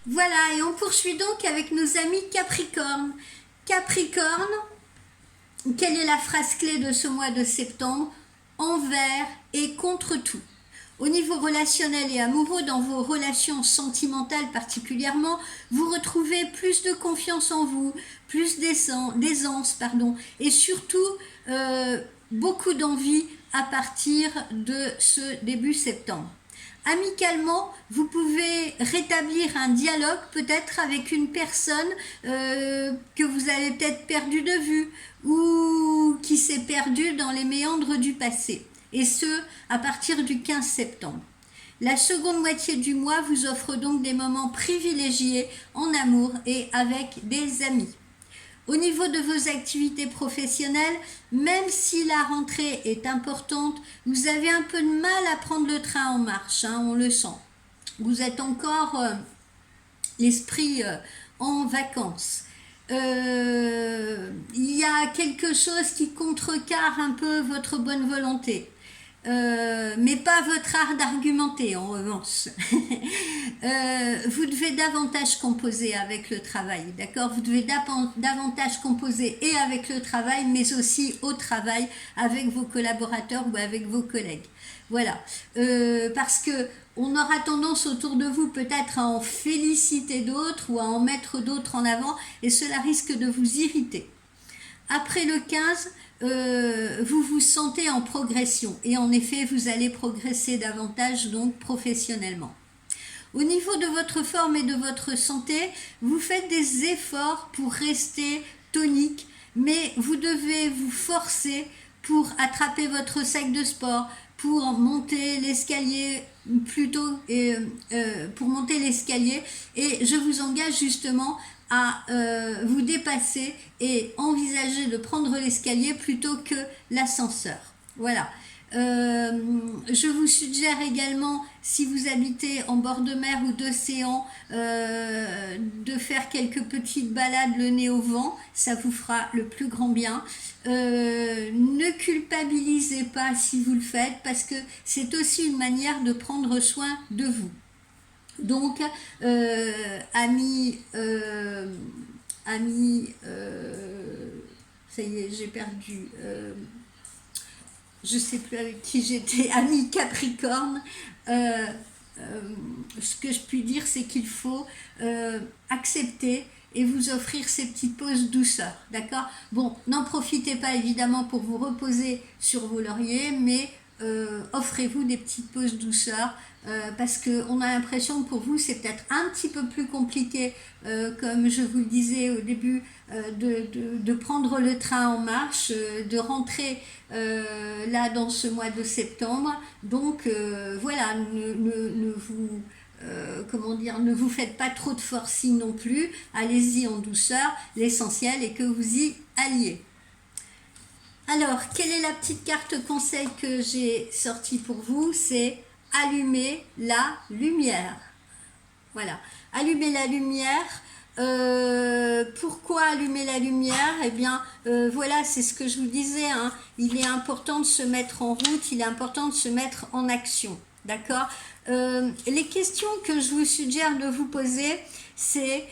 Voilà, et on poursuit donc avec nos amis Capricorne. Capricorne, quelle est la phrase clé de ce mois de septembre? Envers et contre tout. Au niveau relationnel et amoureux, dans vos relations sentimentales particulièrement, vous retrouvez plus de confiance en vous, plus d'aisance, et surtout beaucoup d'envie à partir de ce début septembre. Amicalement, vous pouvez rétablir un dialogue peut-être avec une personne que vous avez peut-être perdu de vue ou qui s'est perdue dans les méandres du passé. Et ce, à partir du 15 septembre. La seconde moitié du mois vous offre donc des moments privilégiés en amour et avec des amis. Au niveau de vos activités professionnelles, même si la rentrée est importante, vous avez un peu de mal à prendre le train en marche, hein, on le sent. Vous êtes encore l'esprit en vacances. Il y a quelque chose qui contrecarre un peu votre bonne volonté. Mais pas votre art d'argumenter en revanche. Vous devez davantage composer avec le travail, d'accord? Vous devez davantage composer et avec le travail, mais aussi au travail avec vos collaborateurs ou avec vos collègues. Voilà, parce que on aura tendance autour de vous peut-être à en féliciter d'autres ou à en mettre d'autres en avant, et cela risque de vous irriter. Après le 15, vous vous sentez en progression et en effet, vous allez progresser davantage donc professionnellement. Au niveau de votre forme et de votre santé, vous faites des efforts pour rester tonique, mais vous devez vous forcer pour attraper votre sac de sport, pour monter l'escalier pour monter l'escalier, et je vous engage justement à vous dépasser et envisager de prendre l'escalier plutôt que l'ascenseur. Voilà. Je vous suggère également, si vous habitez en bord de mer ou d'océan, de faire quelques petites balades le nez au vent, ça vous fera le plus grand bien. Ne culpabilisez pas si vous le faites, parce que c'est aussi une manière de prendre soin de vous. Donc, ça y est, j'ai perdu. Je ne sais plus avec qui j'étais, ami Capricorne, ce que je puis dire, c'est qu'il faut accepter et vous offrir ces petites pauses douceur, d'accord? Bon, n'en profitez pas évidemment pour vous reposer sur vos lauriers, mais offrez-vous des petites pauses douceur, parce qu'on a l'impression que pour vous c'est peut-être un petit peu plus compliqué, comme je vous le disais au début, de prendre le train en marche, de rentrer là dans ce mois de septembre. Donc voilà, ne vous ne vous faites pas trop de forcing non plus, allez-y en douceur, l'essentiel est que vous y alliez. Alors, quelle est la petite carte conseil que j'ai sortie pour vous? C'est allumer la lumière. Voilà, allumer la lumière. Pourquoi allumer la lumière? Eh bien, voilà, c'est ce que je vous disais, hein. Il est important de se mettre en route, il est important de se mettre en action. D'accord? Les questions que je vous suggère de vous poser, c'est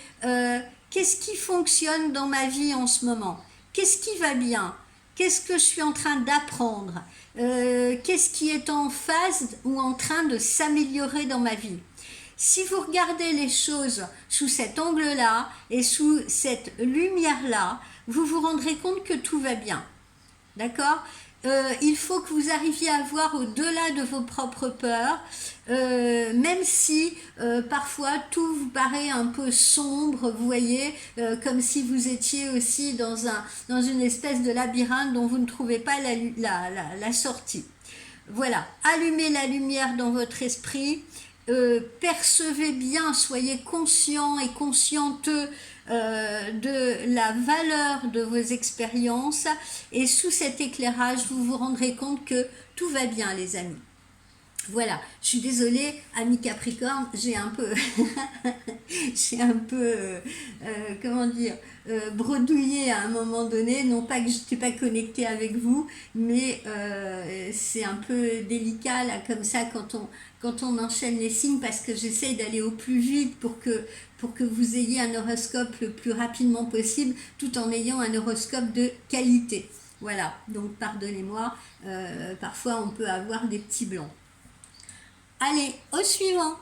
qu'est-ce qui fonctionne dans ma vie en ce moment? Qu'est-ce qui va bien? Qu'est-ce que je suis en train d'apprendre? Qu'est-ce qui est en phase ou en train de s'améliorer dans ma vie? Si vous regardez les choses sous cet angle-là et sous cette lumière-là, vous vous rendrez compte que tout va bien. D'accord? Il faut que vous arriviez à voir au-delà de vos propres peurs, même si parfois tout vous paraît un peu sombre, vous voyez, comme si vous étiez aussi dans une espèce de labyrinthe dont vous ne trouvez pas la sortie. Voilà, allumez la lumière dans votre esprit, percevez bien, soyez conscient et consciente de la valeur de vos expériences, et sous cet éclairage, vous vous rendrez compte que tout va bien, les amis. Voilà, je suis désolée, ami Capricorne, j'ai un peu j'ai un peu, comment dire, bredouillé à un moment donné. Non pas que je n'étais pas connectée avec vous, mais c'est un peu délicat là, comme ça, quand on enchaîne les signes, parce que j'essaye d'aller au plus vite pour que vous ayez un horoscope le plus rapidement possible, tout en ayant un horoscope de qualité. Voilà, donc pardonnez-moi, parfois on peut avoir des petits blancs. Allez, au suivant!